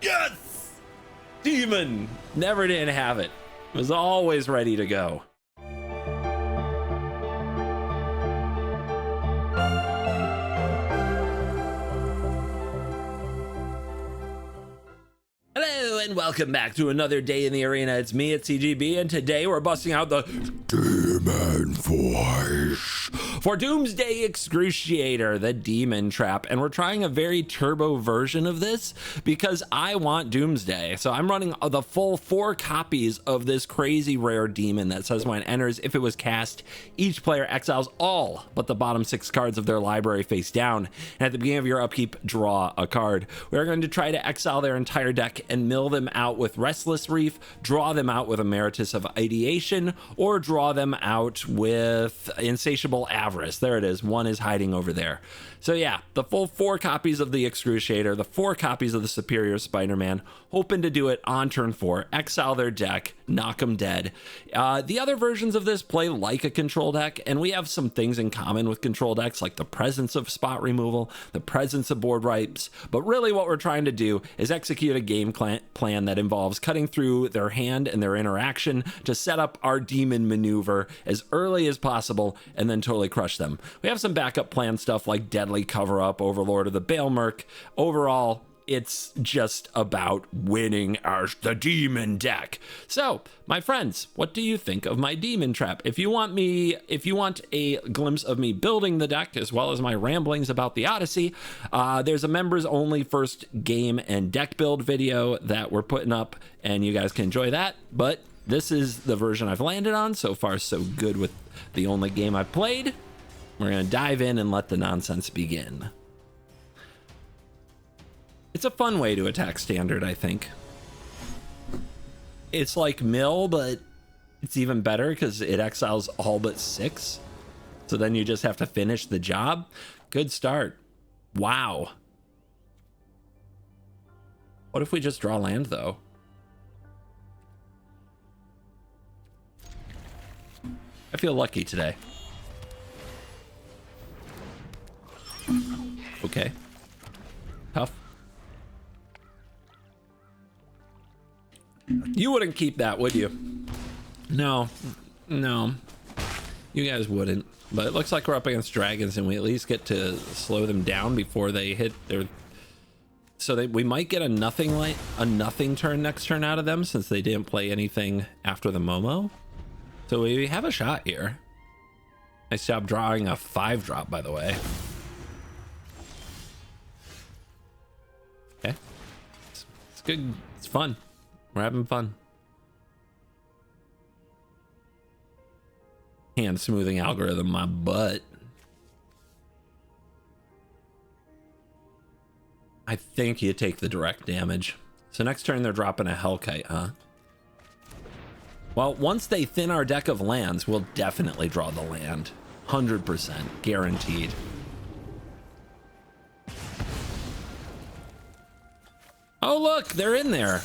Yes! Demon! Never didn't have it. Was always ready to go. Hello and welcome back to another day in the arena. It's me at CGB, and today we're busting out the Demon Force for Doomsday Excruciator, the Demon Trap. And we're trying a very turbo version of this because I want Doomsday. So I'm running the full 4 copies of this crazy rare demon that says when it enters, if it was cast, each player exiles all but the bottom 6 cards of their library face down. And at the beginning of your upkeep, draw a card. We're going to try to exile their entire deck and mill them out with Restless Reef, draw them out with Emeritus of Ideation, or draw them out with Insatiable Avarice. There it is. One is hiding over there. So yeah, the full 4 copies of the Excruciator, the 4 copies of the Superior Spider-Man, hoping to do it on turn 4, exile their deck, knock them dead. The other versions of this play like a control deck, and we have some things in common with control decks, like the presence of spot removal, the presence of board wipes, but really what we're trying to do is execute a game plan that involves cutting through their hand and their interaction to set up our demon maneuver as early as possible and then totally crush them. We have some backup plan stuff like Deadly Cover-Up, Overlord of the Baelmerk. Overall, it's just about winning the demon deck. So, my friends, what do you think of my demon trap? If you want a glimpse of me building the deck as well as my ramblings about the Odyssey, there's a members only first game and deck build video that we're putting up, and you guys can enjoy that. But this is the version I've landed on. So far, so good with the only game I've played. We're gonna dive in and let the nonsense begin. It's a fun way to attack standard, I think. It's like mill, but it's even better because it exiles all but 6. So then you just have to finish the job. Good start. Wow. What if we just draw land, though? I feel lucky today. Okay. Tough. You wouldn't keep that, would you? No, you guys wouldn't. But it looks like we're up against dragons, and we at least get to slow them down before they hit their. So we might get a nothing turn next turn out of them, since they didn't play anything after the Momo. So we have a shot here. Nice job drawing a 5-drop, by the way. Okay, it's good. It's fun. We're having fun. Hand smoothing algorithm, my butt. I think you take the direct damage. So next turn they're dropping a Hellkite, huh? Well, once they thin our deck of lands, we'll definitely draw the land. 100% guaranteed. Oh, look, they're in there.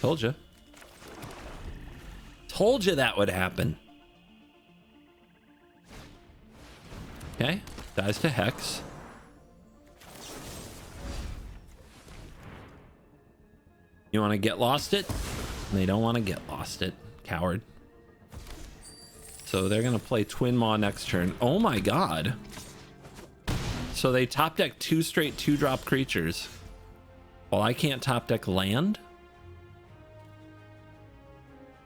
Told you. Told you that would happen. Okay, dies to Hex. You want to get lost it? They don't want to get lost it. Coward. So they're going to play Twin Maw next turn. Oh my god. So they top deck 2 straight 2-drop creatures. Well, I can't top deck land?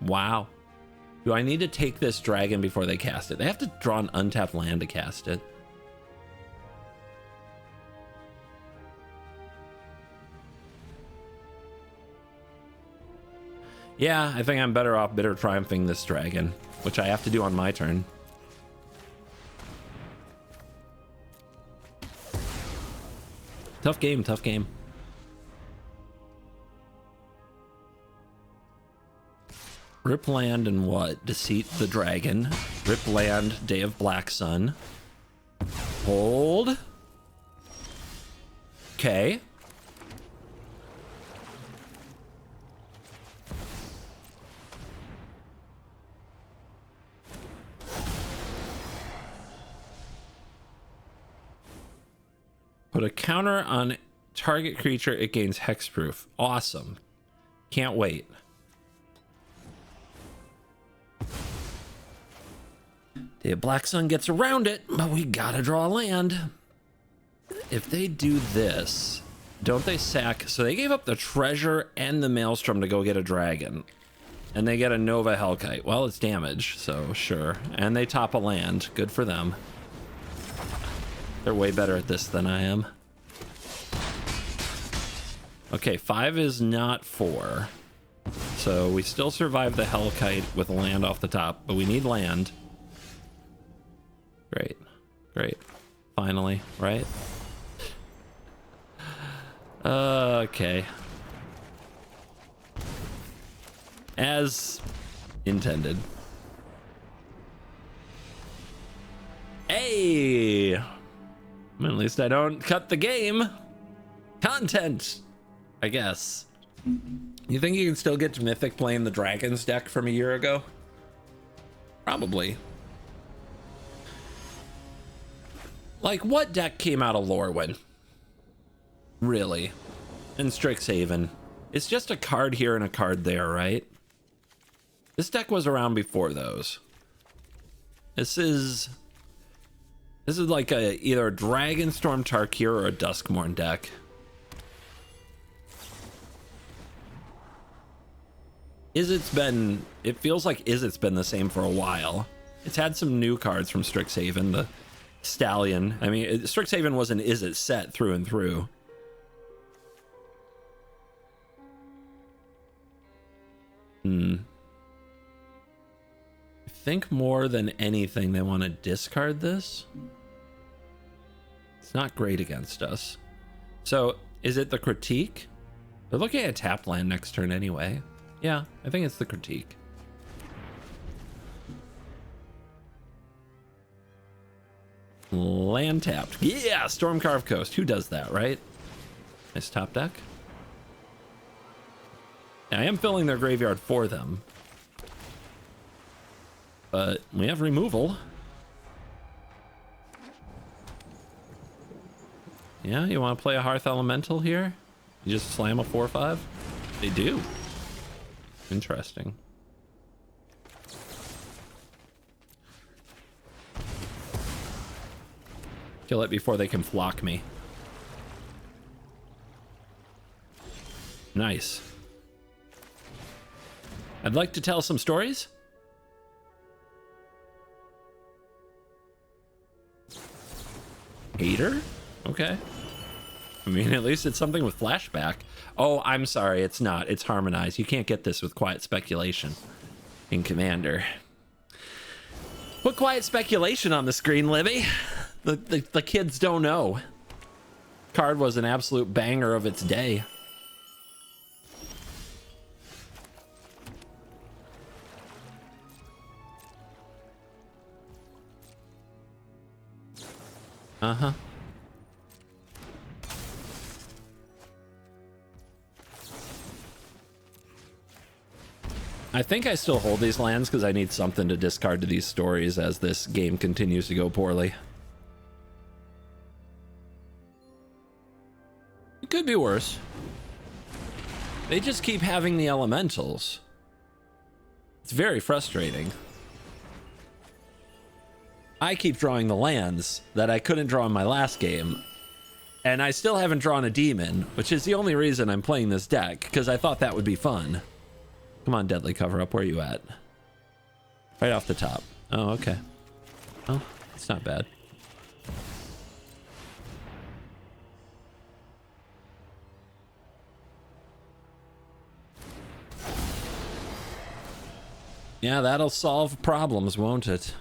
Wow. Do I need to take this dragon before they cast it? They have to draw an untapped land to cast it. Yeah, I think I'm better off bitter triumphing this dragon, which I have to do on my turn. Tough game, tough game. Rip land and what? Deceit the dragon. Rip land, Day of Black Sun. Hold. Okay. Put a counter on target creature, it gains hexproof. Awesome. Can't wait. The Black Sun gets around it, but we gotta draw land. If they do this, don't they sack? So they gave up the treasure and the Maelstrom to go get a dragon. And they get a Nova Hellkite. Well, it's damage, so sure. And they top a land. Good for them. They're way better at this than I am. Okay, 5 is not 4. So we still survive the Hellkite with land off the top, but we need land. Great. Great. Finally, right? Okay. As intended. Hey! At least I don't cut the game. Content, I guess. You think you can still get to Mythic playing the Dragons deck from a year ago? Probably. Like, what deck came out of Lorwyn? Really? In Strixhaven. It's just a card here and a card there, right? This deck was around before those. This is like either a Dragonstorm Tarkir or a Duskmourn deck. It feels like Izzet's been the same for a while. It's had some new cards from Strixhaven, the Stallion. I mean, Strixhaven was an Izzet set through and through. I think more than anything they want to discard this. It's not great against us. So, is it the Critique? They're looking at tapped land next turn anyway. Yeah, I think it's the Critique. Land tapped. Yeah, Stormcarved Coast. Who does that, right? Nice top deck. I am filling their graveyard for them. But we have removal. Yeah, you want to play a Hearth Elemental here? You just slam a 4/5? They do. Interesting. Kill it before they can flock me. Nice. I'd like to tell some stories. Hater? Okay. I mean, at least it's something with flashback. Oh, I'm sorry, it's not. It's harmonized. You can't get this with quiet speculation in Commander. Put quiet speculation on the screen, Libby. The kids don't know. Card was an absolute banger of its day. Uh-huh. I think I still hold these lands because I need something to discard to these stories as this game continues to go poorly. It could be worse. They just keep having the elementals. It's very frustrating. I keep drawing the lands that I couldn't draw in my last game. And I still haven't drawn a demon, which is the only reason I'm playing this deck, because I thought that would be fun. Come on, Deadly Cover Up, where are you at? Right off the top. Oh, okay. Oh, it's not bad. Yeah, that'll solve problems, won't it?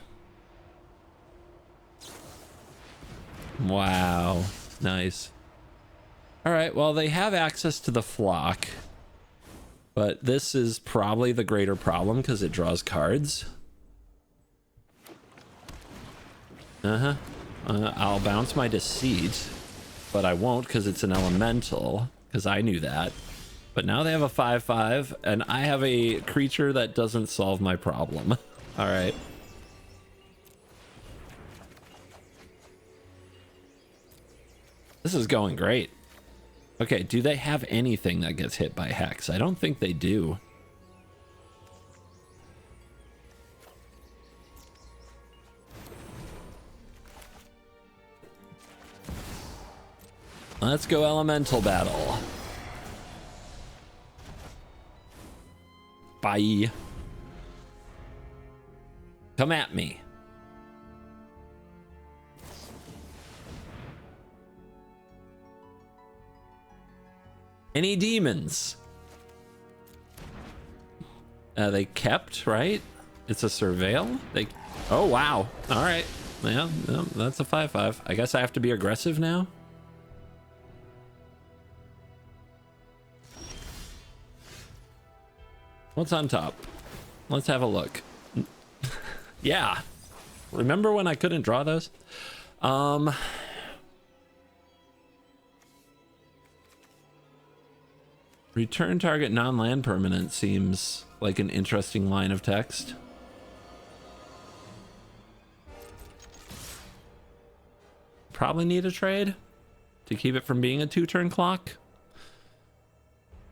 Wow, nice. All right, well, they have access to the flock, but this is probably the greater problem because it draws cards. I'll bounce my Deceit, but I won't because it's an elemental, because I knew that. But now they have a 5/5, and I have a creature that doesn't solve my problem. All right. This is going great. Okay, do they have anything that gets hit by Hex? I don't think they do. Let's go elemental battle. Bye. Come at me. Any demons? They kept, right? It's a surveil? Oh, wow. All right. Yeah, that's a 5/5. I guess I have to be aggressive now. What's on top? Let's have a look. Yeah. Remember when I couldn't draw those? Return target non-land permanent seems like an interesting line of text. Probably need a trade to keep it from being a 2-turn clock.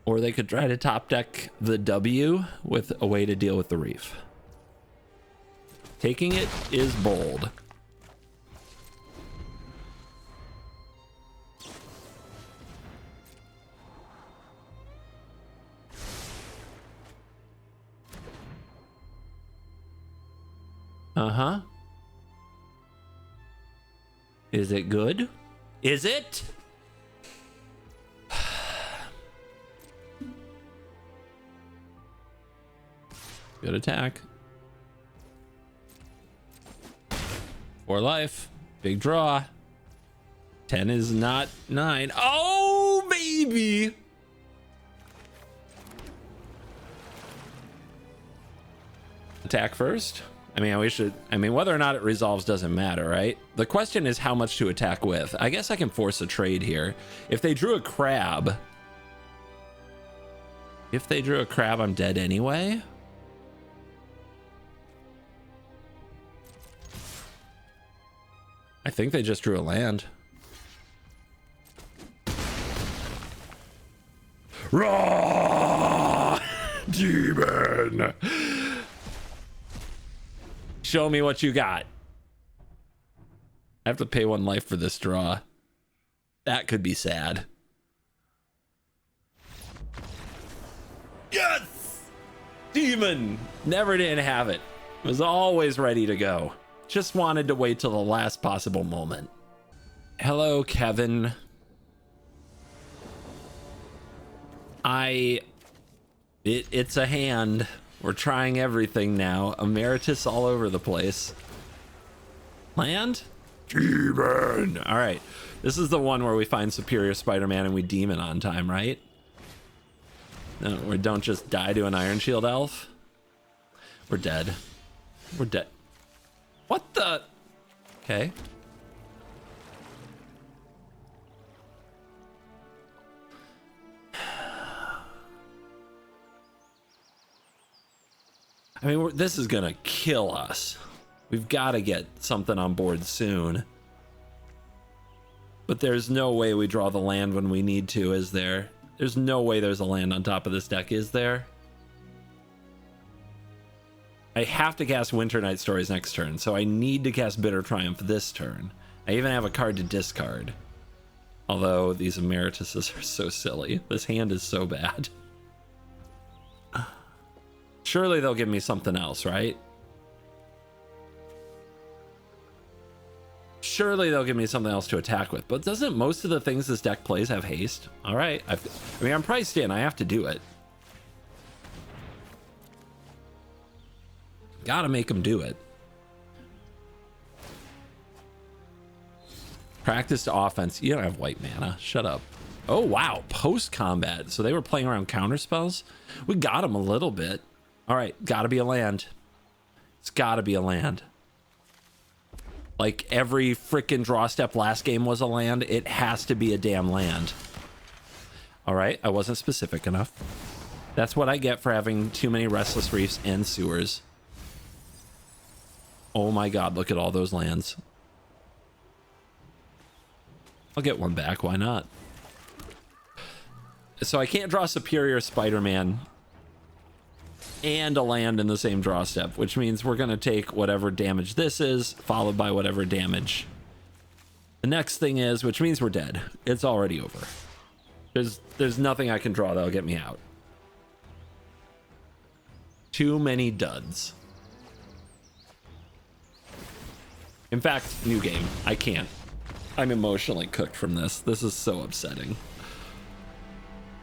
Or they could try to top deck the W with a way to deal with the reef. Taking it is bold. Uh-huh. Is it good? Is it? Good attack. 4 life. Big draw. 10 is not 9. Oh, baby! Attack first. I mean, whether or not it resolves doesn't matter, right? The question is how much to attack with. I guess I can force a trade here. If they drew a crab... I'm dead anyway. I think they just drew a land. Raw demon. Show me what you got. I have to pay 1 life for this draw. That could be sad. Yes! Demon! Never didn't have it. Was always ready to go. Just wanted to wait till the last possible moment. Hello, Kevin. It's a hand. We're trying everything now. Emeritus all over the place. Land? Demon! All right. This is the one where we find Superior Spider-Man and we demon on time, right? No, we don't just die to an Iron Shield elf. We're dead. We're dead. What the? Okay. I mean, this is gonna kill us. We've got to get something on board soon. But there's no way we draw the land when we need to, is there? There's no way there's a land on top of this deck, is there? I have to cast Winter Night Stories next turn, so I need to cast Bitter Triumph this turn. I even have a card to discard. Although these Emerituses are so silly. This hand is so bad. Surely they'll give me something else, right? Surely they'll give me something else to attack with. But doesn't most of the things this deck plays have haste? All right. I mean, I'm priced in. I have to do it. Gotta make them do it. Practiced offense. You don't have white mana. Shut up. Oh, wow. Post-combat. So they were playing around counter spells? We got them a little bit. All right. Gotta be a land. It's gotta be a land. Like every freaking draw step last game was a land. It has to be a damn land. All right. I wasn't specific enough. That's what I get for having too many Restless Reefs and Sewers. Oh my God. Look at all those lands. I'll get one back. Why not? So I can't draw Superior Spider-Man and a land in the same draw step, which means we're going to take whatever damage this is, followed by whatever damage the next thing is, which means we're dead. It's already over. There's nothing I can draw that'll get me out. Too many duds. In fact, new game. I can't. I'm emotionally cooked from this. This is so upsetting.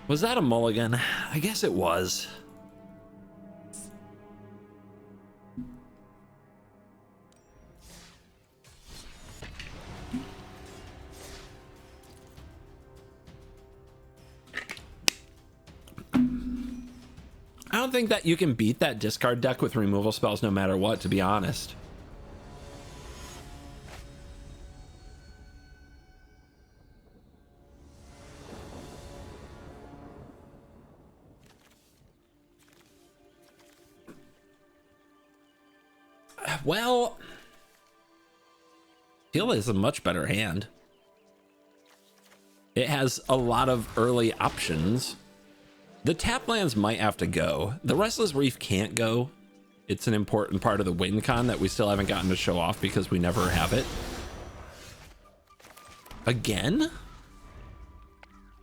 Was that a mulligan? I guess it was. I don't think that you can beat that discard deck with removal spells no matter what, to be honest. Well, Teal is a much better hand. It has a lot of early options. The tap lands might have to go. The Restless Reef can't go. It's an important part of the win con that we still haven't gotten to show off because we never have it. Again?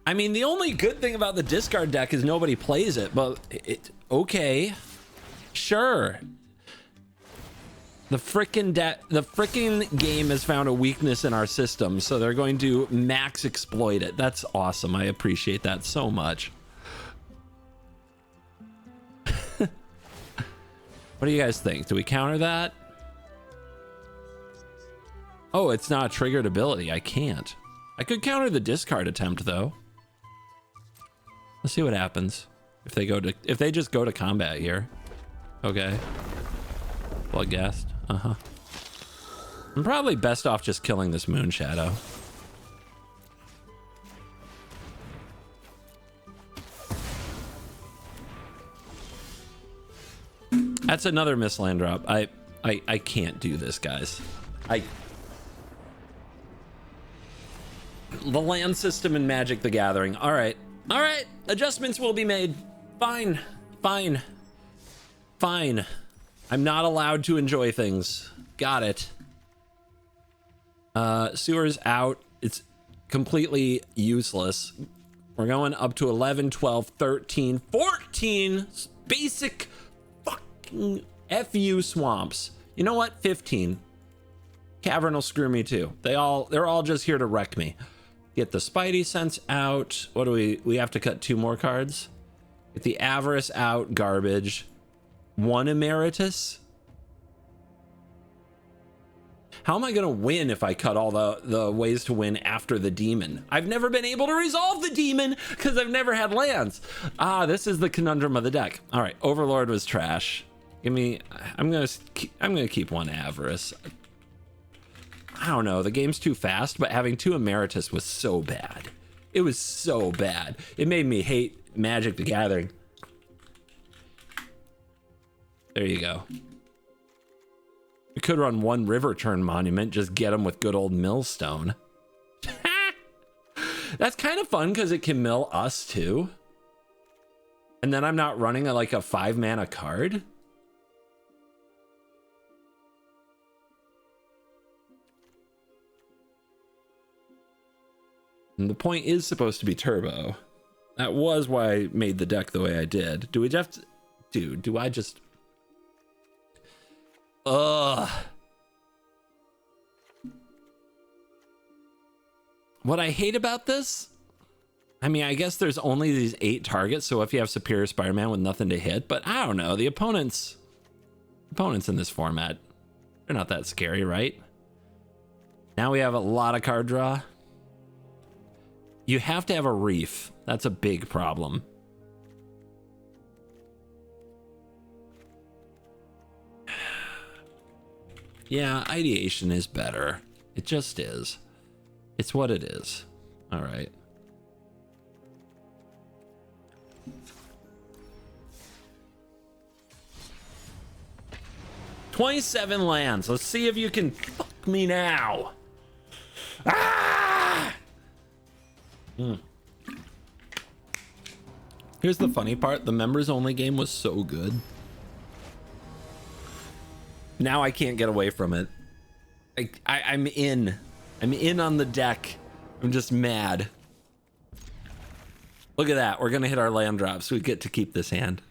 I mean, the only good thing about the discard deck is nobody plays it, but okay. Sure. The frickin' game has found a weakness in our system, so they're going to max exploit it. That's awesome. I appreciate that so much. What do you guys think? Do we counter that? Oh, it's not a triggered ability. I can't. I could counter the discard attempt though. Let's see what happens if they just go to combat here. Okay. Bloodghast. Uh-huh. I'm probably best off just killing this Moon Shadow. That's another miss land drop. I can't do this, guys. The land system in Magic the Gathering. All right. All right. Adjustments will be made. Fine. Fine. Fine. I'm not allowed to enjoy things. Got it. Sewer's out. It's completely useless. We're going up to 11, 12, 13, 14 basic fucking FU swamps. You know what? 15. Cavern will screw me too. They're all just here to wreck me. Get the Spidey Sense out. What do we have to cut 2 more cards? Get the Avarice out. Garbage. 1 Emeritus. How am I gonna win if I cut all the ways to win after the demon? I've never been able to resolve the demon because I've never had lands. Ah, this is the conundrum of the deck. All right, Overlord was trash. Give me. I'm gonna keep 1 Avarice. I don't know. The game's too fast, but having 2 Emeritus was so bad. It was so bad. It made me hate Magic the Gathering. There you go. We could run 1 River Turn Monument, just get them with good old Millstone. That's kind of fun because it can mill us too. And then I'm not running like a 5 mana card. And the point is supposed to be turbo. That was why I made the deck the way I did. Do we have to... Dude, do I just... Ugh. What I hate about this... I mean, I guess there's only these 8 targets, so if you have Superior Spider-Man with nothing to hit, but I don't know, the opponents in this format, they're not that scary, right? Now we have a lot of card draw. You have to have a Reef. That's a big problem. Yeah, Ideation is better. It just is. It's what it is. All right. $27 lands. Let's see if you can fuck me now. Ah! Here's the funny part. The members only game was so good. Now I can't get away from it. I'm in. I'm in on the deck. I'm just mad. Look at that. We're going to hit our land drops. We get to keep this hand.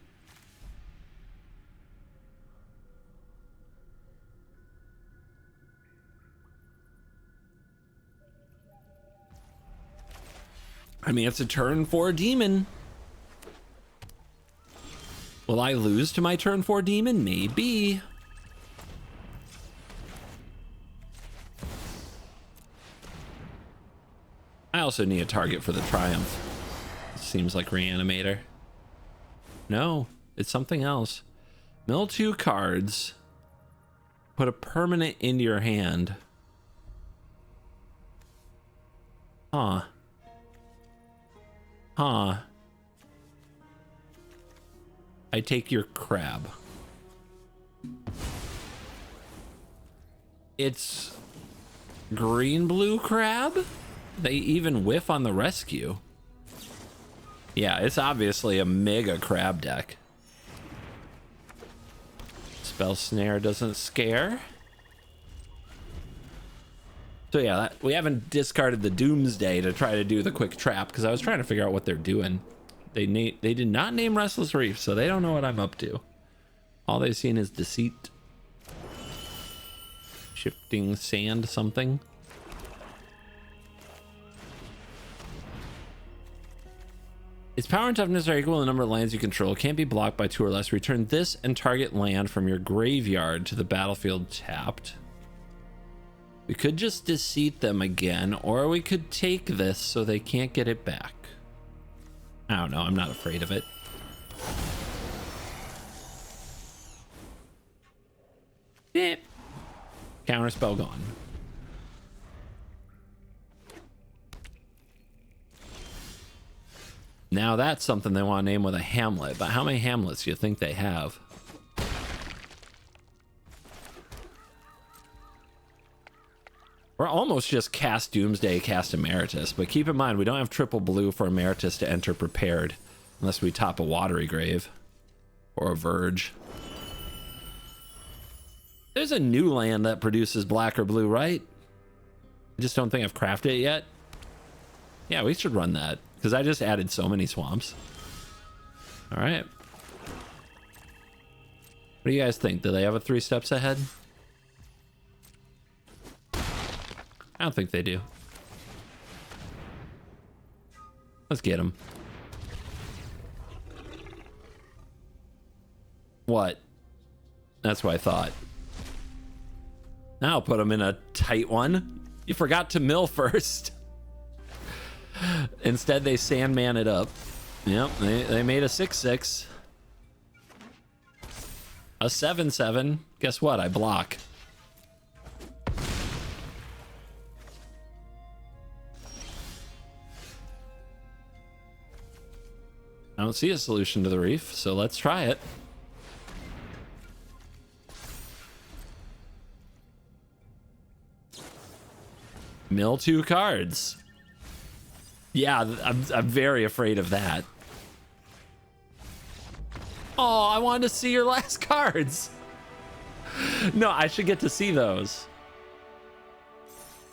I mean, it's a turn 4 demon. Will I lose to my turn 4 demon? Maybe. I also need a target for the Triumph. Seems like Reanimator. No, it's something else. Mill 2 cards. Put a permanent into your hand. Huh. Huh. I take your crab. It's green-blue crab? They even whiff on the rescue. Yeah, it's obviously a mega crab deck. Spell Snare doesn't scare. So yeah, we haven't discarded the Doomsday to try to do the quick trap because I was trying to figure out what they're doing. They did not name Restless Reef, so they don't know what I'm up to. All they've seen is Deceit. Shifting Sand something. Its power and toughness are equal to the number of lands you control. Can't be blocked by 2 or less. Return this and target land from your graveyard to the battlefield tapped. We could just Deceit them again, or we could take this so they can't get it back. I don't know. I'm not afraid of it. Eh. Counterspell gone. Now that's something they want to name with a Hamlet, but how many Hamlets do you think they have? We're almost just cast Doomsday, cast Emeritus, but keep in mind we don't have triple blue for Emeritus to enter prepared unless we top a Watery Grave or a Verge. There's a new land that produces black or blue, right? I just don't think I've crafted it yet. Yeah, we should run that because I just added so many swamps. All right. What do you guys think? Do they have a 3 steps ahead? I don't think they do. Let's get them. What? That's what I thought. Now I'll put them in a tight one. You forgot to mill first. Instead, they Sandman it up. Yep, they made a 6/6. A 7/7. Guess what? I block. I don't see a solution to the reef, so let's try it. Mill 2 cards. Yeah, I'm very afraid of that. Oh, I wanted to see your last cards. No, I should get to see those.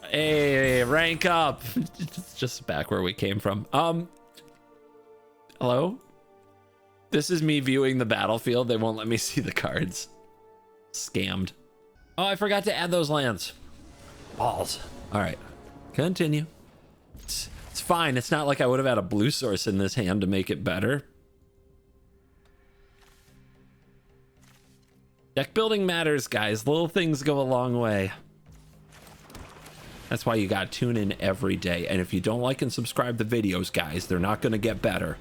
Hey, rank up. It's just back where we came from. Hello? This is me viewing the battlefield. They won't let me see the cards. Scammed. Oh, I forgot to add those lands. Balls. All right. Continue. It's fine. It's not like I would have had a blue source in this hand to make it better. Deck building matters, guys. Little things go a long way. That's why you gotta tune in every day. And if you don't like and subscribe to videos, guys, they're not gonna get better.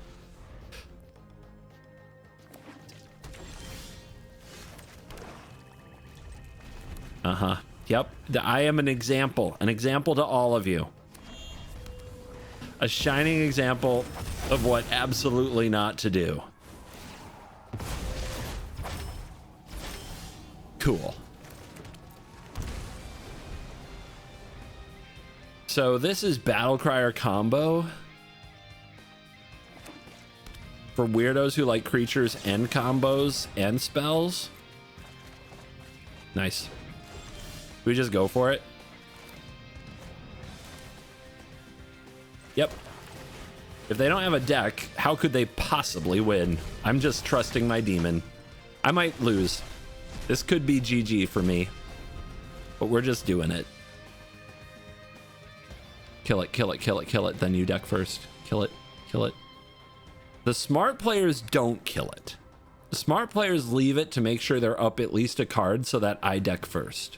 Uh-huh. Yep. I am an example to all of you. A shining example of what absolutely not to do. Cool. So this is Battlecryer combo. For weirdos who like creatures and combos and spells. Nice. We just go for it. Yep. If they don't have a deck, how could they possibly win? I'm just trusting my demon. I might lose. This could be GG for me. But we're just doing it. Kill it, kill it, kill it, kill it. Then you deck first. Kill it, kill it. The smart players don't kill it. The smart players leave it to make sure they're up at least a card so that I deck first.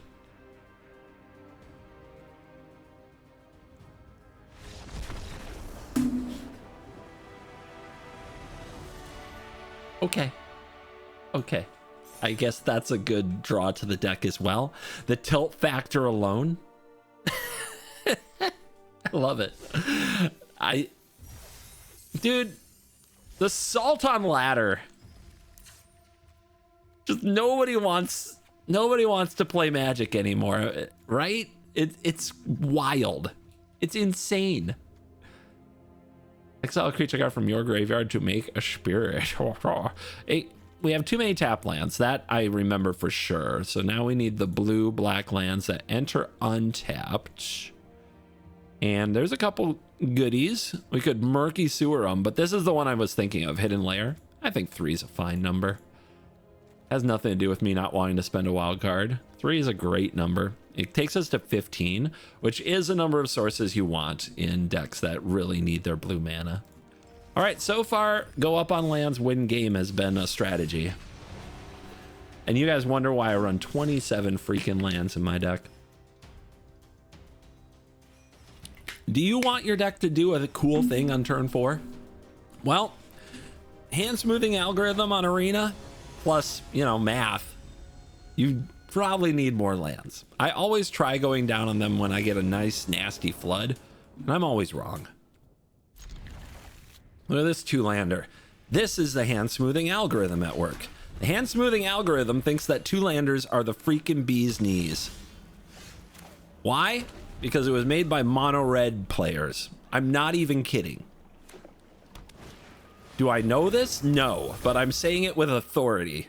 Okay. Okay. I guess that's a good draw to the deck as well. The tilt factor alone. I love it. Dude, the Salt on Ladder. Just nobody wants to play Magic anymore, right? It's wild. It's insane. Exile a creature card from your graveyard to make a spirit. Hey, we have too many tap lands. That I remember for sure. So now we need the blue black lands that enter untapped. And there's a couple goodies. We could murky sewer them, but this is the one I was thinking of, Hidden Layer. I think 3 is a fine number. Has nothing to do with me not wanting to spend a wild card. 3 is a great number. It takes us to 15, which is a number of sources you want in decks that really need their blue mana. All right, so far, go up on lands, win game has been a strategy. And you guys wonder why I run 27 freaking lands in my deck. Do you want your deck to do a cool thing on turn 4? Well, hand smoothing algorithm on Arena, plus, you know, math, you probably need more lands. I always try going down on them when I get a nice, nasty flood, and I'm always wrong. Look at this 2-lander. This is the hand smoothing algorithm at work. The hand smoothing algorithm thinks that 2-landers are the freaking bee's knees. Why? Because it was made by mono red players. I'm not even kidding. Do I know this? No, but I'm saying it with authority.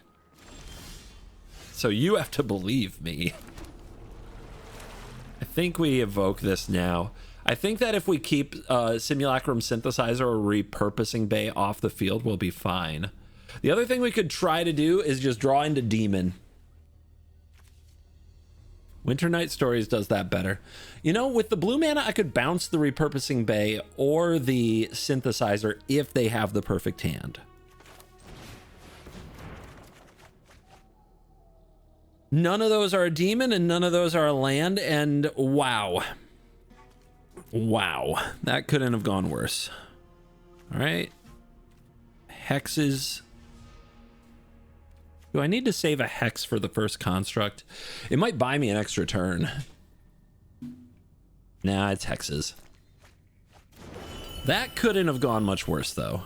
So you have to believe me. I think we evoke this now. I think that if we keep Simulacrum Synthesizer or Repurposing Bay off the field, we'll be fine. The other thing we could try to do is just draw into Demon. Winter Night Stories does that better. You know, with the blue mana, I could bounce the Repurposing Bay or the Synthesizer if they have the perfect hand. None of those are a demon and none of those are a land, and wow. Wow, that couldn't have gone worse. All right. Hexes. Do I need to save a hex for the first construct? It might buy me an extra turn. Nah, it's hexes. That couldn't have gone much worse, though.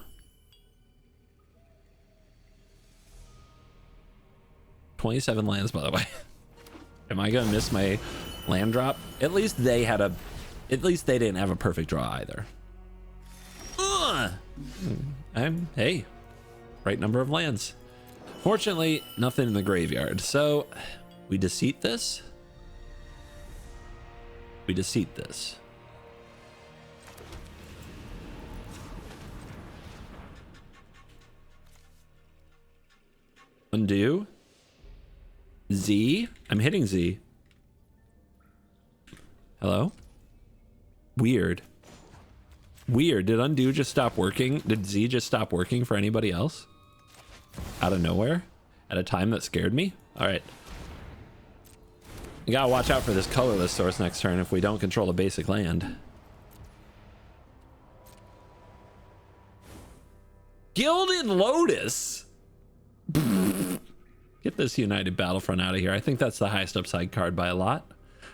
27 lands, by the way. Am I gonna miss my land drop? At least they had a... At least they didn't have a perfect draw either. Hey, right number of lands. Fortunately, nothing in the graveyard. So we deceit this. We deceit this. Undo. Z. I'm hitting Z. Hello? Weird. Weird. Did undo just stop working? Did Z just stop working for anybody else? Out of nowhere? At a time that scared me? Alright. You gotta watch out for this colorless source next turn if we don't control a basic land. Gilded Lotus? Get this United Battlefront out of here. I think that's the highest upside card by a lot.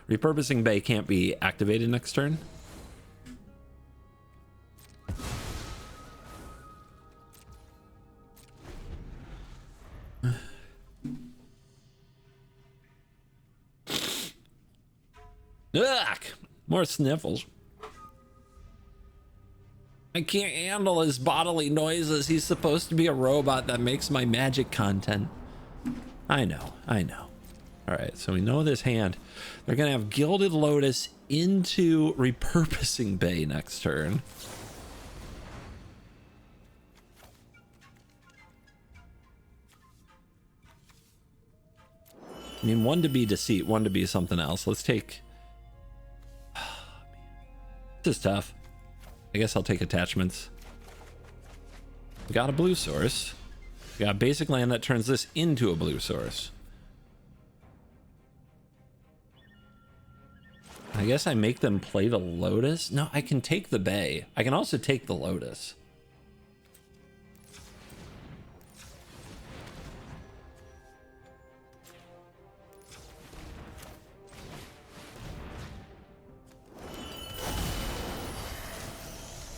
Repurposing Bay can't be activated next turn. Ugh, more sniffles. I can't handle his bodily noises. He's supposed to be a robot that makes my magic content. I know. All right, so we know this hand. They're gonna have Gilded Lotus into Repurposing Bay next turn. I mean, one to be Deceit, one to be something else. Let's take... This is tough. I guess I'll take Attachments. We got a blue source. We got basic land that turns this into a blue source. I guess I make them play the Lotus. No, I can take the Bay. I can also take the Lotus.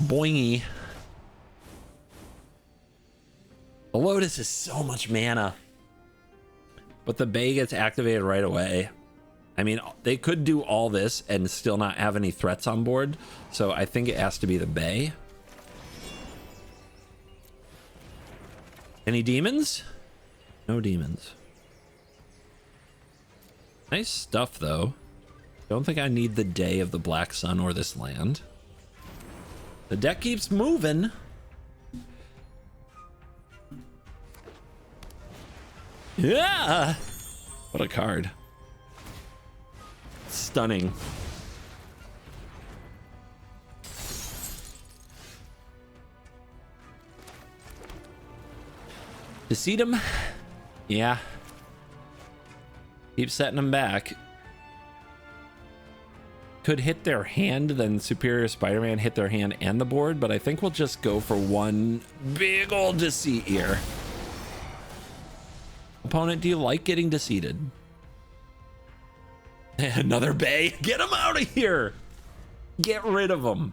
Boingy. The Lotus is so much mana, but the Bay gets activated right away. I mean, they could do all this and still not have any threats on board, so I think it has to be the Bay. Any demons? No demons. Nice stuff, though. Don't think I need the Day of the Black Sun or this land. The deck keeps moving. Yeah! What a card. Stunning. Deceit him? Yeah. Keep setting them back. Could hit their hand, then Superior Spider-Man hit their hand and the board, but I think we'll just go for one big old Deceit here. Opponent, do you like getting Deceited? Another Bay. Get him out of here. Get rid of him.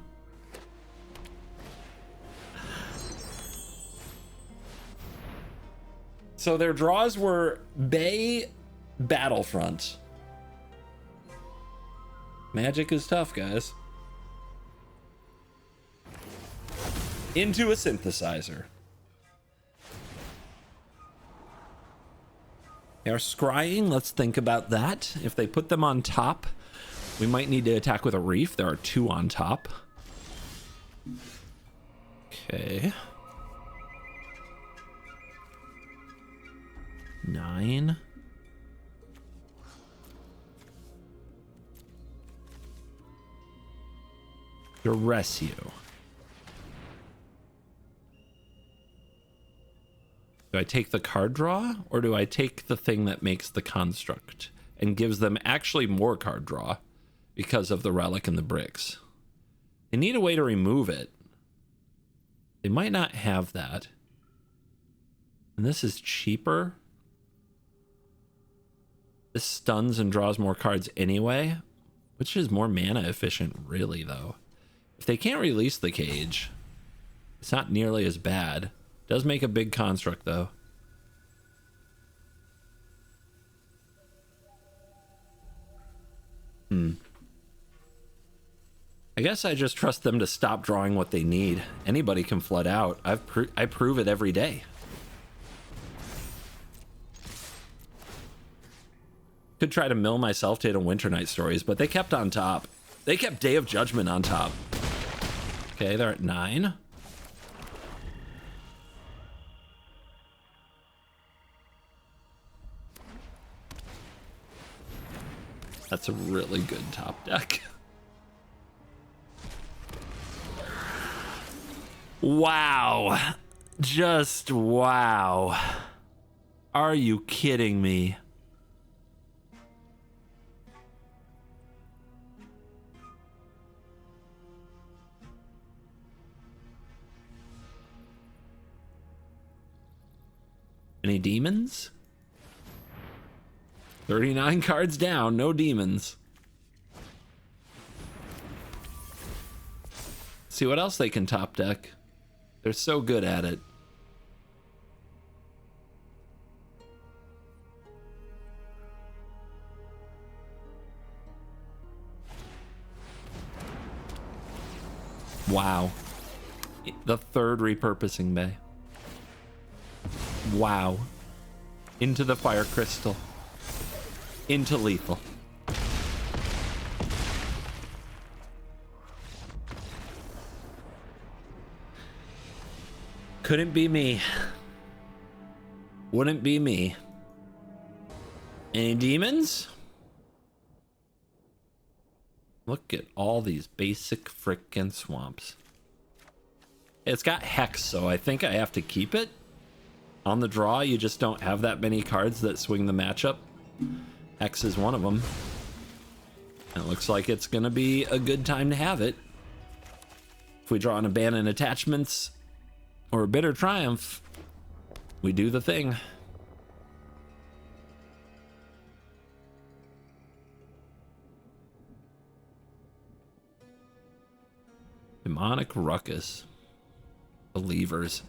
So their draws were Bay, Battlefront. Magic is tough, guys. Into a Synthesizer. They are scrying. Let's think about that. If they put them on top, we might need to attack with a Reef. There are two on top. Okay. 9. Duress you. Do I take the card draw, or do I take the thing that makes the construct and gives them actually more card draw because of the relic and the bricks? They need a way to remove it. They might not have that. And this is cheaper. This stuns and draws more cards anyway, which is more mana efficient, really, though. If they can't release the cage, it's not nearly as bad. Does make a big construct, though. I guess I just trust them to stop drawing what they need. Anybody can flood out. I prove it every day. Could try to mill myself to hit a Winter Night Stories, but they kept on top. They kept Day of Judgment on top. Okay, they're at 9. That's a really good top deck. Wow. Just wow. Are you kidding me? Any demons? 39 cards down, no demons. See what else they can top deck. They're so good at it. Wow. The third repurposing bay. Wow. Into the fire crystal. Into lethal. Couldn't be me. Wouldn't be me. Any demons? Look at all these basic frickin' swamps. It's got Hex, so I think I have to keep it. On the draw, you just don't have that many cards that swing the matchup. Hex is one of them. And it looks like it's gonna be a good time to have it. If we draw an Abandon Attachments or a Bitter Triumph, we do the thing. Demonic Ruckus. Believers.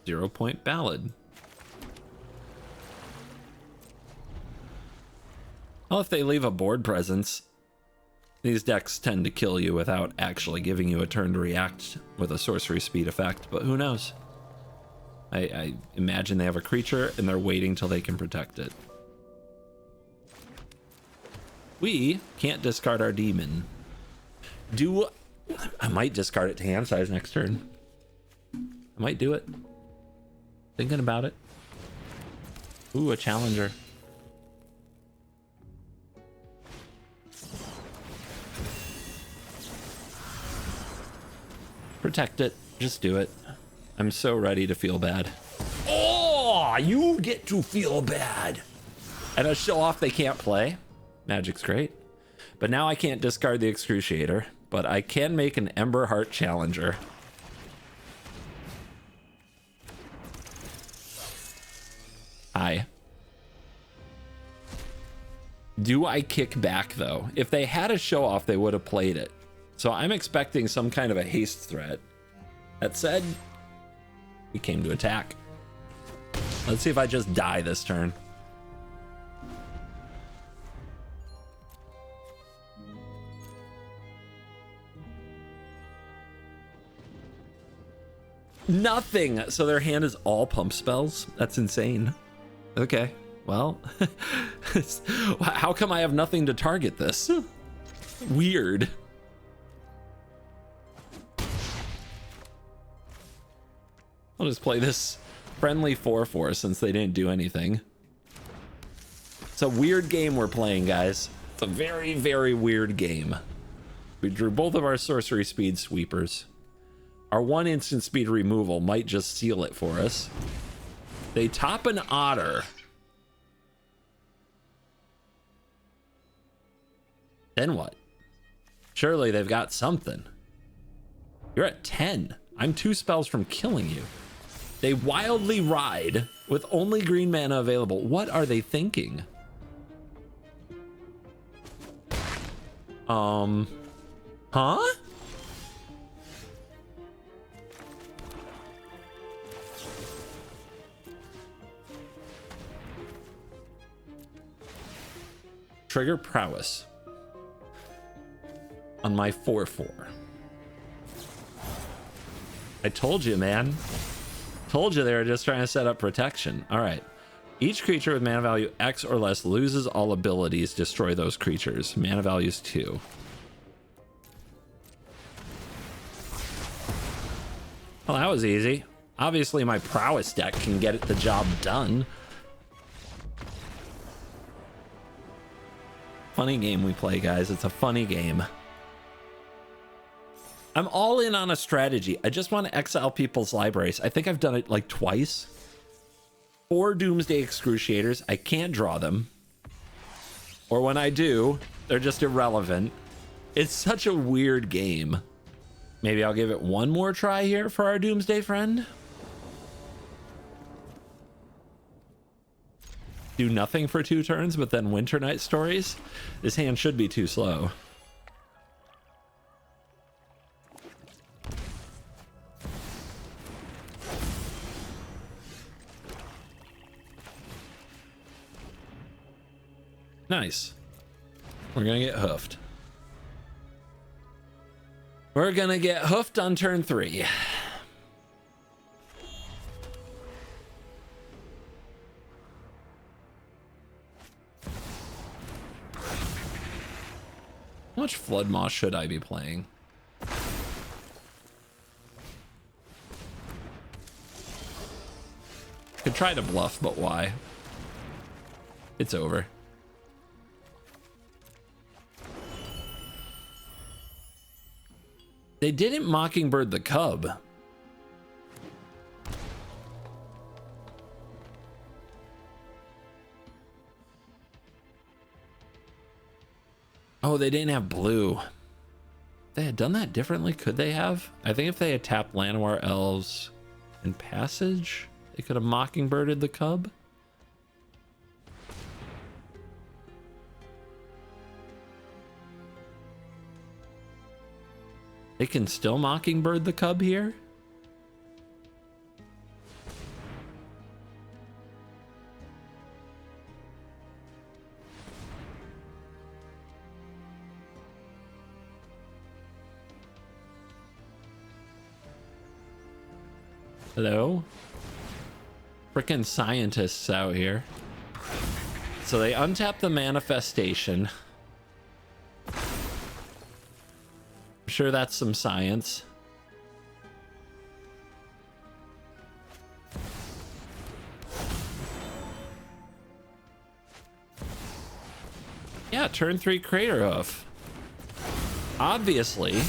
Zero-point Ballad. Well, if they leave a board presence, these decks tend to kill you without actually giving you a turn to react with a sorcery speed effect, but who knows? I imagine they have a creature and they're waiting till they can protect it. We can't discard our demon. I might discard it to hand size next turn. I might do it. Thinking about it. Ooh, a challenger. Protect it. Just do it. I'm so ready to feel bad. Oh, you get to feel bad. And a show off they can't play. Magic's great. But now I can't discard the Excruciator, but I can make an Ember Heart Challenger. Hi. Do I kick back though? If they had a show off, they would have played it. So I'm expecting some kind of a haste threat. That said, we came to attack. Let's see if I just die this turn. Nothing. So their hand is all pump spells. That's insane. Okay, well, how come I have nothing to target this? Weird. I'll just play this friendly 4/4 since they didn't do anything. It's a weird game we're playing, guys. It's a very, very weird game. We drew both of our sorcery speed sweepers. Our one instant speed removal might just seal it for us. They top an Otter. Then what? Surely they've got something. You're at 10. I'm 2 spells from killing you. They wildly ride with only green mana available. What are they thinking? Huh? Trigger Prowess on my 4/4. I told you, man. Told you they were just trying to set up protection. All right. Each creature with mana value X or less loses all abilities. Destroy those creatures. Mana value is 2. Well, that was easy. Obviously, my Prowess deck can get the job done. Funny game we play, guys. It's a funny game. I'm all in on a strategy. I just want to exile people's libraries. I think I've done it like twice. 4 Doomsday Excruciators. I can't draw them. Or when I do, they're just irrelevant. It's such a weird game. Maybe I'll give it one more try here for our Doomsday friend. Do nothing for 2 turns, but then Winter Night Stories. This hand should be too slow. Nice. We're gonna get hoofed. We're gonna get hoofed on turn 3. How much Flood Moss should I be playing? Could try to bluff, but why? It's over. They didn't Mockingbird the Cub. Oh, they didn't have blue. They had done that differently. Could they have? I think if they had tapped Llanowar Elves and Passage, they could have Mockingbirded the Cub. They can still Mockingbird the Cub here? Hello? Frickin' scientists out here. So they untap the manifestation. I'm sure that's some science. Yeah, turn 3 Crater Hoof. Obviously.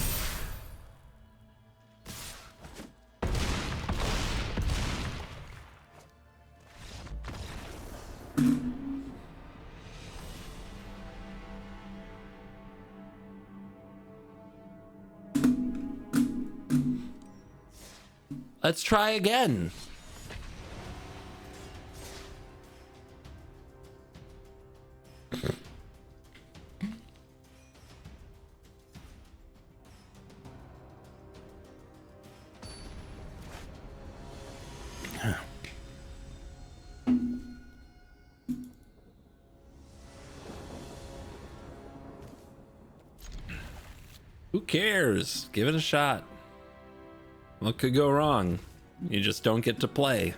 Let's try again. Who cares? Give it a shot. What could go wrong? You just don't get to play.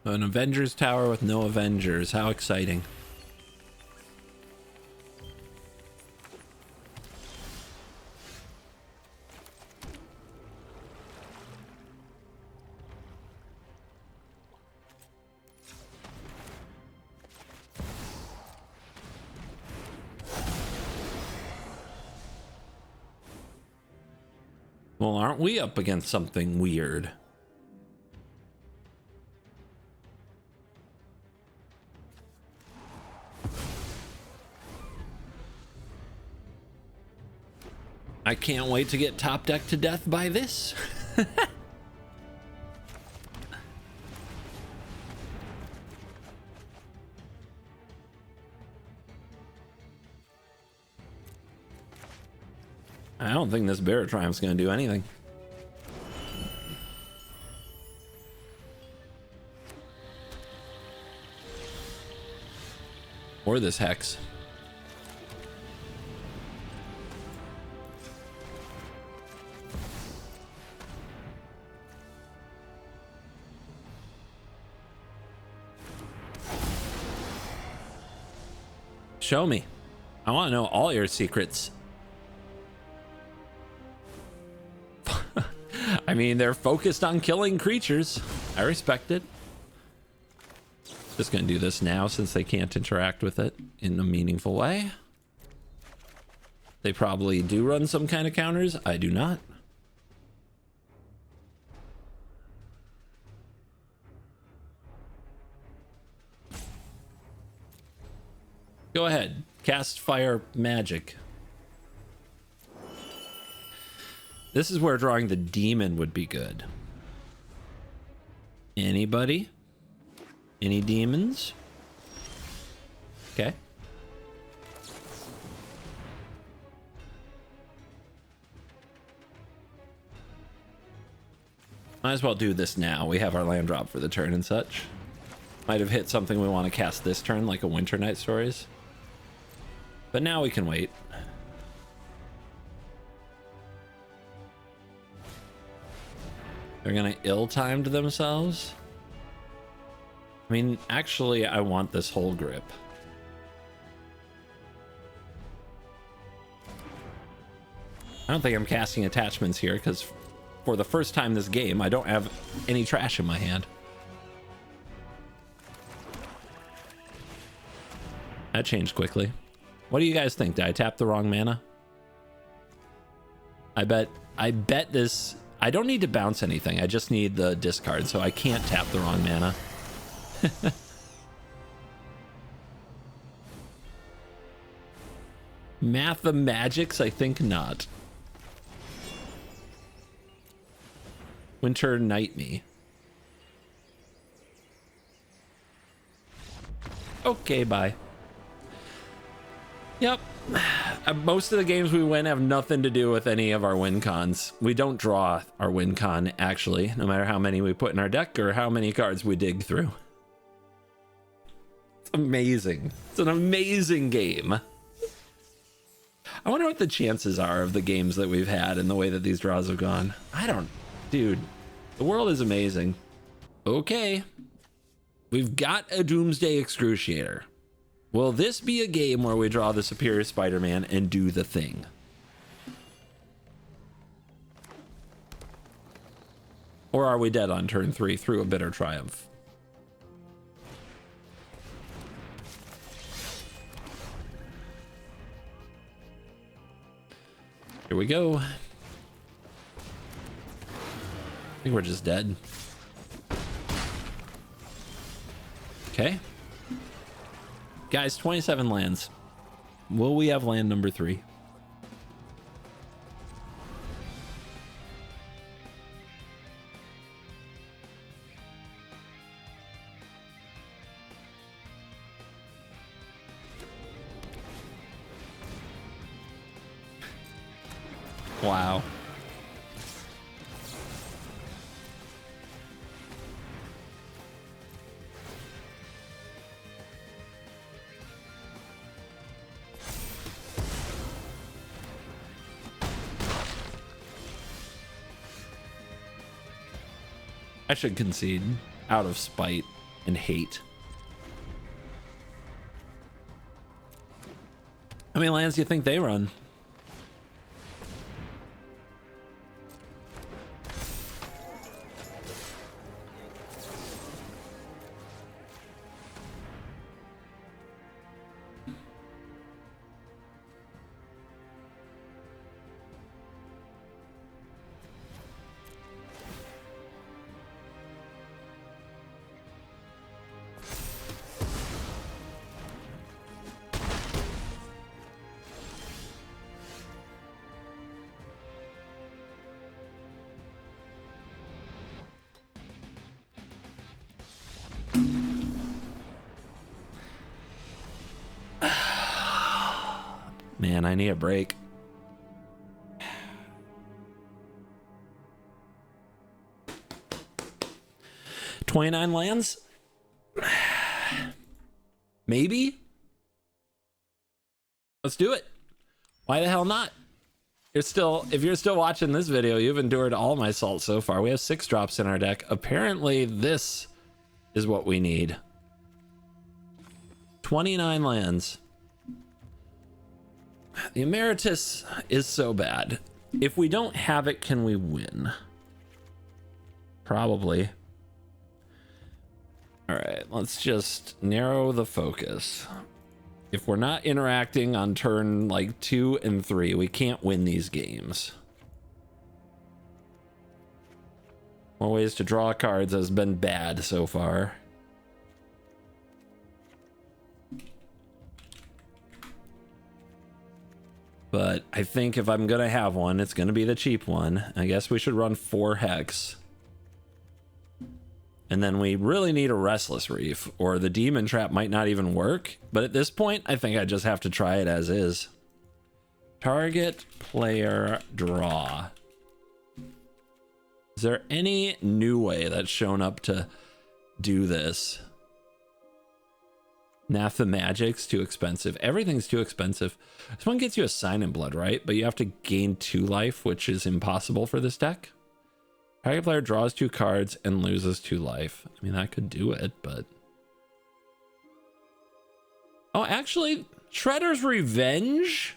An Avengers Tower with no Avengers. How exciting. Well, aren't we up against something weird? I can't wait to get top decked to death by this. I don't think this Bear Triumph's gonna do anything. Or this Hex. Show me. I want to know all your secrets. I mean, they're focused on killing creatures. I respect it. Just gonna do this now since they can't interact with it in a meaningful way. They probably do run some kind of counters. I do not. Go ahead, cast fire magic. This is where drawing the demon would be good. Anybody? Any demons? Okay. Might as well do this now. We have our land drop for the turn and such. Might have hit something we want to cast this turn, like a Winter Night Stories. But now we can wait. They're gonna ill-timed themselves. I mean, actually, I want this whole grip. I don't think I'm casting attachments here because for the first time this game, I don't have any trash in my hand. That changed quickly. What do you guys think? Did I tap the wrong mana? I bet this... I don't need to bounce anything. I just need the discard, so I can't tap the wrong mana. Mathemagics? I think not. Winter Night Me. Okay, bye. Yep. Most of the games we win have nothing to do with any of our win cons. We don't draw our win con, actually, no matter how many we put in our deck or how many cards we dig through. It's amazing. It's an amazing game. I wonder what the chances are of the games that we've had and the way that these draws have gone. I don't... Dude, the world is amazing. Okay. We've got a Doomsday Excruciator. Will this be a game where we draw the Superior Spider-Man and do the thing? Or are we dead on turn 3 through a bitter triumph? Here we go. I think we're just dead. Okay. Guys, 27 lands. Will we have land number 3? Wow. I should concede out of spite and hate. How many lands do you think they run? Man, I need a break. $29 lands? Maybe? Let's do it. Why the hell not? If you're still watching this video, you've endured all my salt so far. We have 6 drops in our deck. Apparently, this is what we need. 29 lands. The Emeritus is so bad. If we don't have it, can we win? Probably. All right, let's just narrow the focus. If we're not interacting on turn like 2 and 3, we can't win these games. More ways to draw cards has been bad so far. But I think if I'm gonna have one, it's gonna be the cheap one. I guess we should run 4 Hex. And then we really need a Restless Reef, or the Demon Trap might not even work. But at this point, I think I just have to try it as is. Target player draw. Is there any new way that's shown up to do this? Nathemagic's too expensive. Everything's too expensive. This one gets you a Sign in Blood, right? But you have to gain 2 life, which is impossible for this deck. Target player draws 2 cards and loses 2 life. I mean, I could do it, but... Oh, actually, Shredder's Revenge?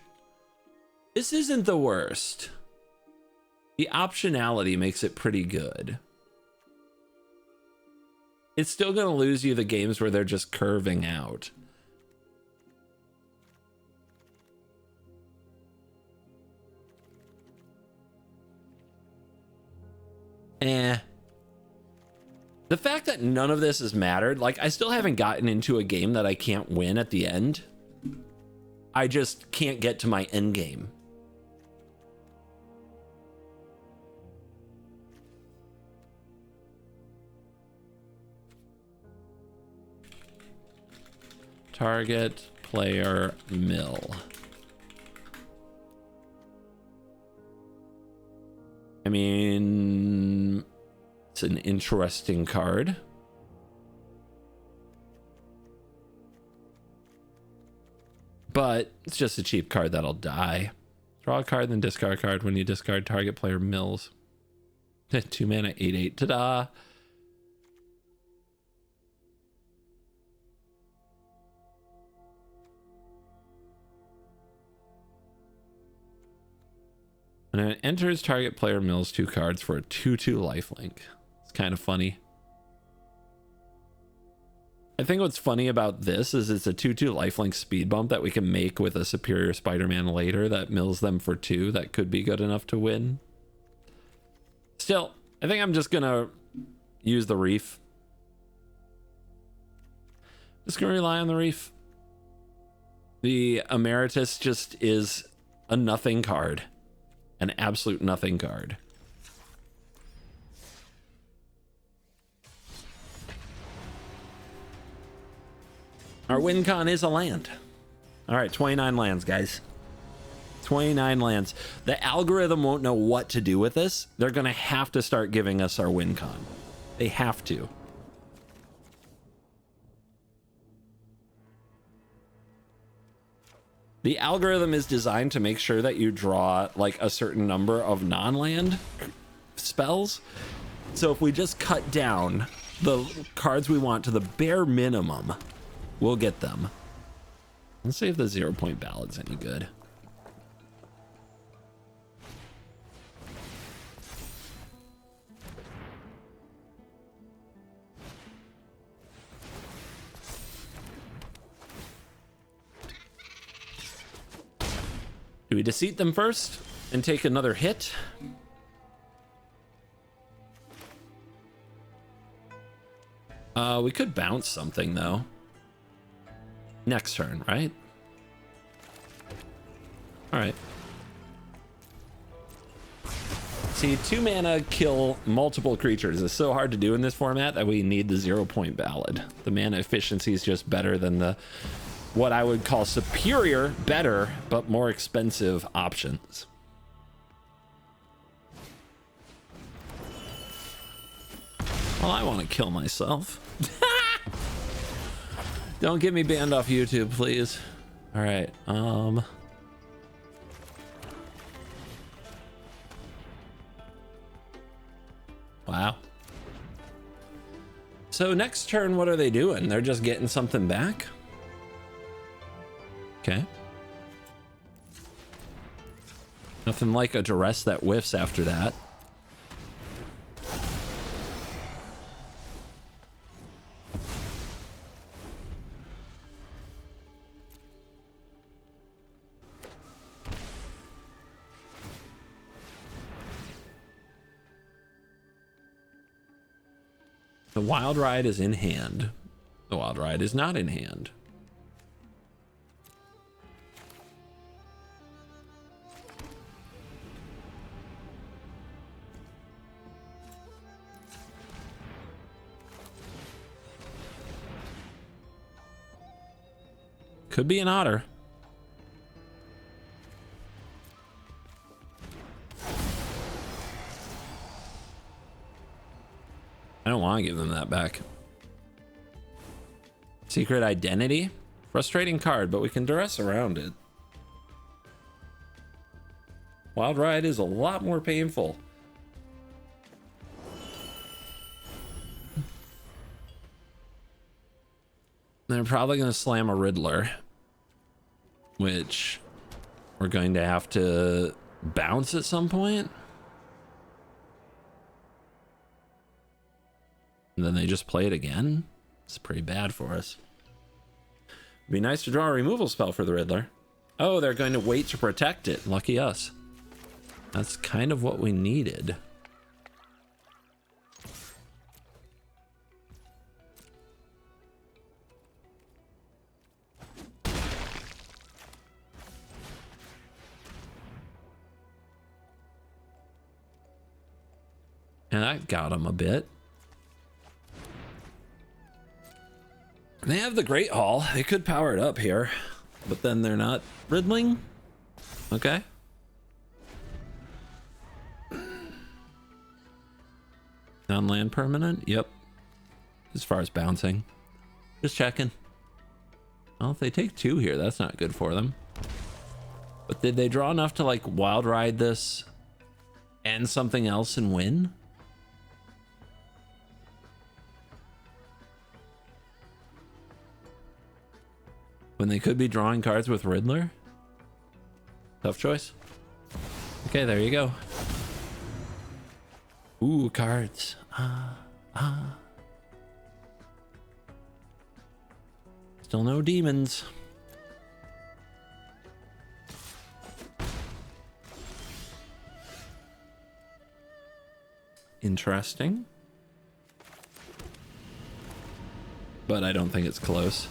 This isn't the worst. The optionality makes it pretty good. It's still going to lose you the games where they're just curving out. The fact that none of this has mattered, like, I still haven't gotten into a game that I can't win at the end. I just can't get to my end game. Target player mill. I mean, it's an interesting card. But it's just a cheap card that'll die. Draw a card, then discard a card when you discard target player mills. 2 mana, 8/8. Ta-da! When it enters, target player mills 2 cards for a 2/2 lifelink. It's kind of funny. I think what's funny about this is it's a 2/2 lifelink speed bump that we can make with a Superior Spider-Man later that mills them for 2. That could be good enough to win. Still, I think I'm just gonna use the Reef. Just gonna rely on the Reef. The Emeritus just is a nothing card. An absolute nothing card. Our win con is a land. All right, 29 lands, guys. 29 lands. The algorithm won't know what to do with this. They're going to have to start giving us our win con. They have to. The algorithm is designed to make sure that you draw like a certain number of non-land spells. So if we just cut down the cards we want to the bare minimum, we'll get them. Let's see if the 0-point ballad's any good. Do we deceit them first and take another hit? We could bounce something though. Next turn, right? All right. See, 2 mana kill multiple creatures is so hard to do in this format that we need the 0-point ballad. The mana efficiency is just better than the what I would call superior, better, but more expensive options. Well, I want to kill myself. Don't get me banned off YouTube, please. All right. Wow. So next turn, what are they doing? They're just getting something back? Okay. Nothing like a duress that whiffs after that. The Wild Ride is in hand. The Wild Ride is not in hand. Could be an otter. I don't want to give them that back. Secret identity? Frustrating card, but we can dress around it. Wild Ride is a lot more painful. They're probably going to slam a Riddler, which we're going to have to bounce at some point. And then they just play it again. It's pretty bad for us. It'd be nice to draw a removal spell for the Riddler. Oh, they're going to wait to protect it. Lucky us. That's kind of what we needed. And that got him a bit. They have the Great Hall. They could power it up here, but then they're not riddling. Okay. Non-land permanent? Yep. As far as bouncing. Just checking. Well, if they take 2 here, that's not good for them. But did they draw enough to like wild ride this and something else and win? When they could be drawing cards with Riddler? Tough choice. Okay, there you go. Ooh, cards. Still no demons. Interesting. But I don't think it's close.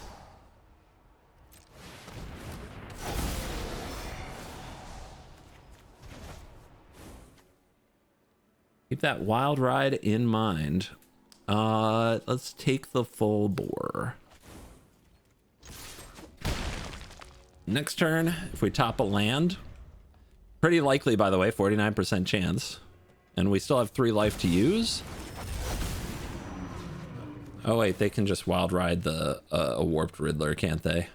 Keep that wild ride in mind. Let's take the full bore. Next turn, if we top a land, pretty likely, by the way, 49% chance. And we still have 3 life to use. Oh wait, they can just wild ride the a warped Riddler, can't they?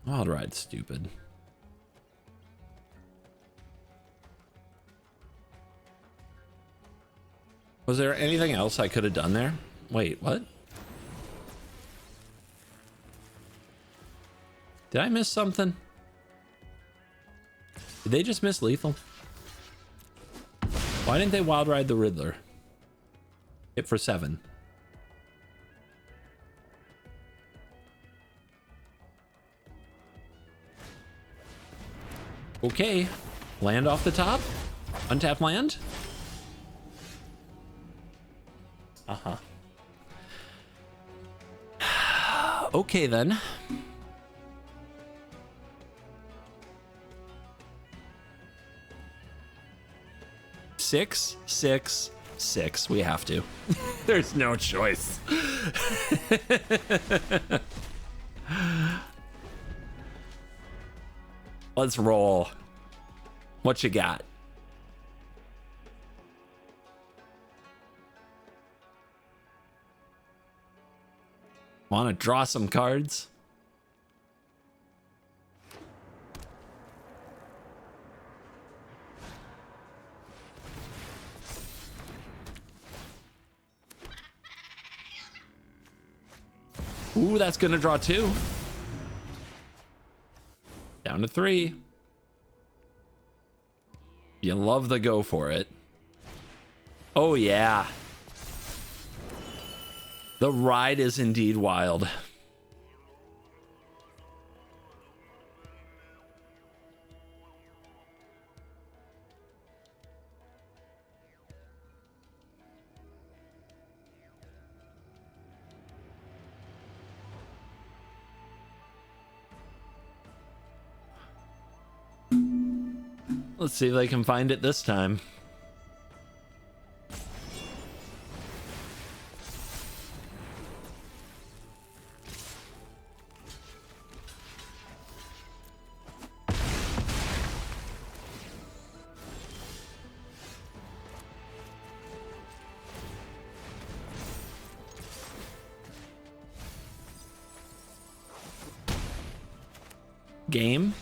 Wild ride's stupid. Was there anything else I could have done there? Wait, what? Did I miss something? Did they just miss lethal? Why didn't they wild ride the Riddler? Hit for 7. Okay. Land off the top? Untap land? Uh-huh. Okay, then. Six, 6, 6. We have to. There's no choice. Let's roll. What you got? Want to draw some cards? Ooh, that's gonna draw 2. Down to 3. You love the go for it. Oh yeah. The ride is indeed wild. Let's see if they can find it this time. game.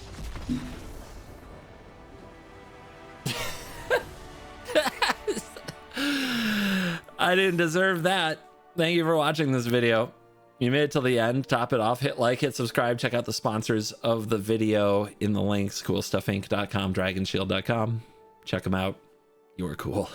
I didn't deserve that. Thank you for watching this video. You made it till the end. Top it off. Hit like, hit subscribe. Check out the sponsors of the video in the links. CoolStuffInc.com, DragonShield.com. Check them out. You are cool.